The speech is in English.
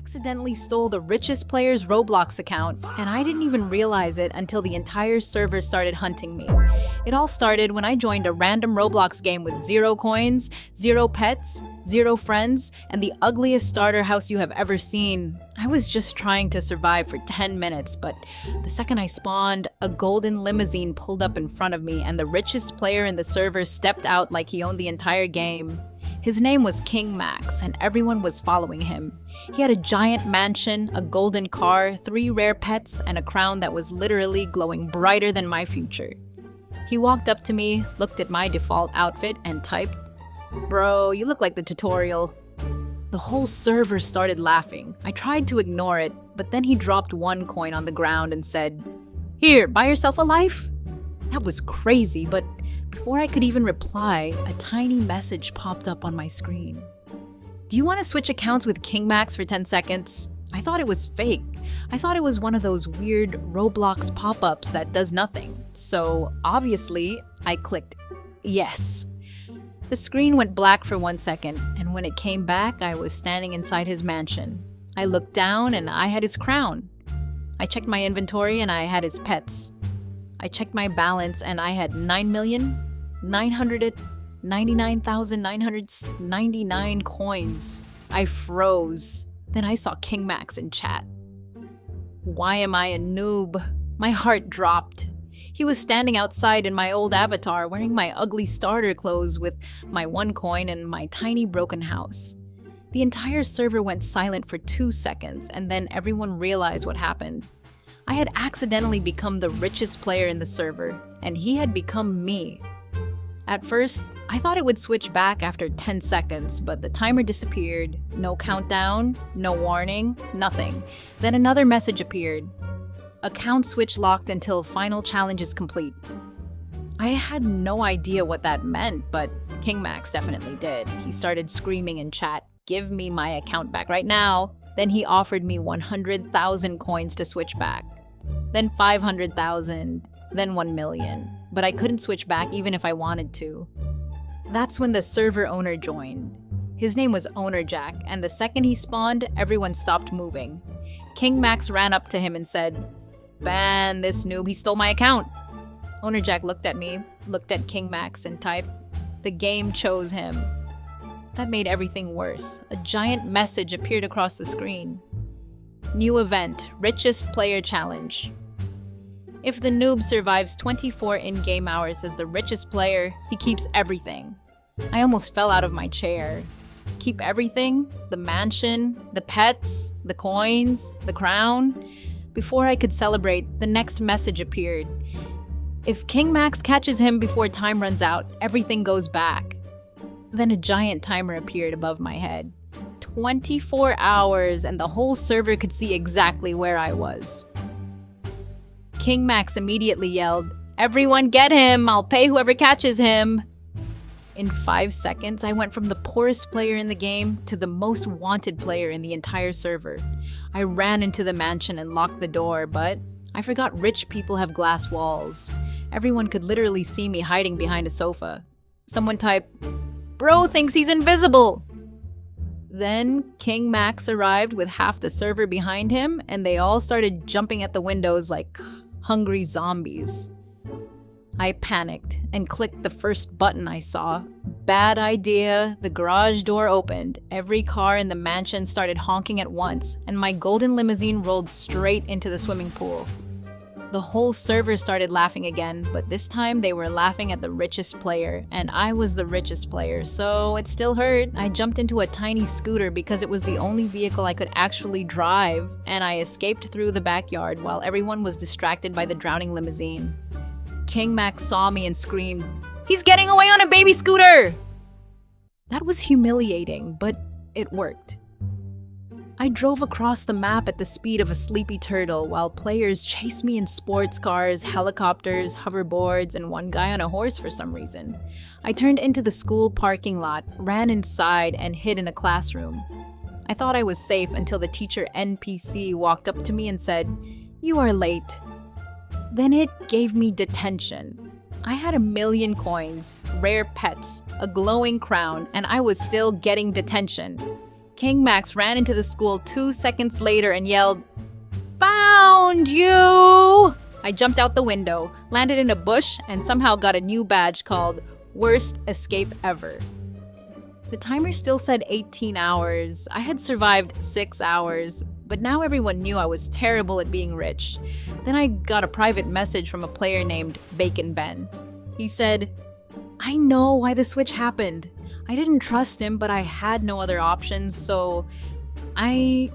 accidentally stole the richest player's Roblox account, and I didn't even realize it until the entire server started hunting me. It all started when I joined a random Roblox game with 0 coins, 0 pets, 0 friends, and the ugliest starter house you have ever seen. I was just trying to survive for 10 minutes, but the second I spawned, a golden limousine pulled up in front of me, and the richest player in the server stepped out like he owned the entire game. His name was King Max, and everyone was following him. He had a giant mansion, a golden car, 3 rare pets, and a crown that was literally glowing brighter than my future. He walked up to me, looked at my default outfit, and typed, "Bro, you look like the tutorial." The whole server started laughing. I tried to ignore it, but then he dropped 1 coin on the ground and said, "Here, buy yourself a life?" That was crazy, but before I could even reply, a tiny message popped up on my screen. "Do you want to switch accounts with King Max for 10 seconds? I thought it was fake. I thought it was one of those weird Roblox pop-ups that does nothing. So obviously, I clicked yes. The screen went black for 1 second, and when it came back, I was standing inside his mansion. I looked down and I had his crown. I checked my inventory and I had his pets. I checked my balance and I had 9,999,999 coins. I froze. Then I saw King Max in chat. Why am I a noob? My heart dropped. He was standing outside in my old avatar wearing my ugly starter clothes with my 1 coin and my tiny broken house. The entire server went silent for 2 seconds and then everyone realized what happened. I had accidentally become the richest player in the server, and he had become me. At first, I thought it would switch back after 10 seconds, but the timer disappeared. No countdown, no warning, nothing. Then another message appeared. Account switch locked until final challenge is complete. I had no idea what that meant, but King Max definitely did. He started screaming in chat, "Give me my account back right now." Then he offered me 100,000 coins to switch back. Then 500,000, then 1 million. But I couldn't switch back even if I wanted to. That's when the server owner joined. His name was Owner Jack, and the second he spawned, everyone stopped moving. King Max ran up to him and said, "Ban this noob, he stole my account." Owner Jack looked at me, looked at King Max, and typed, "The game chose him." That made everything worse. A giant message appeared across the screen. New event, Richest Player Challenge. If the noob survives 24 in-game hours as the richest player, he keeps everything. I almost fell out of my chair. Keep everything? The mansion, the pets, the coins, the crown? Before I could celebrate, the next message appeared. If King Max catches him before time runs out, everything goes back. Then a giant timer appeared above my head. 24 hours, and the whole server could see exactly where I was. King Max immediately yelled, "Everyone get him! I'll pay whoever catches him!" In 5 seconds, I went from the poorest player in the game to the most wanted player in the entire server. I ran into the mansion and locked the door, but I forgot rich people have glass walls. Everyone could literally see me hiding behind a sofa. Someone typed, "Bro thinks he's invisible!" Then King Max arrived with half the server behind him, and they all started jumping at the windows like hungry zombies. I panicked and clicked the first button I saw. Bad idea. The garage door opened. Every car in the mansion started honking at once, and my golden limousine rolled straight into the swimming pool. The whole server started laughing again, but this time they were laughing at the richest player, and I was the richest player, so it still hurt. I jumped into a tiny scooter because it was the only vehicle I could actually drive, and I escaped through the backyard while everyone was distracted by the drowning limousine. King Max saw me and screamed, "He's getting away on a baby scooter!" That was humiliating, but it worked. I drove across the map at the speed of a sleepy turtle while players chased me in sports cars, helicopters, hoverboards, and one guy on a horse for some reason. I turned into the school parking lot, ran inside, and hid in a classroom. I thought I was safe until the teacher NPC walked up to me and said, "You are late." Then it gave me detention. I had 1 million coins, rare pets, a glowing crown, and I was still getting detention. King Max ran into the school 2 seconds later and yelled, "Found you!" I jumped out the window, landed in a bush, and somehow got a new badge called Worst Escape Ever. The timer still said 18 hours. I had survived 6 hours, but now everyone knew I was terrible at being rich. Then I got a private message from a player named Bacon Ben. He said, "I know why the switch happened. I didn't trust him, but I had no other options, so I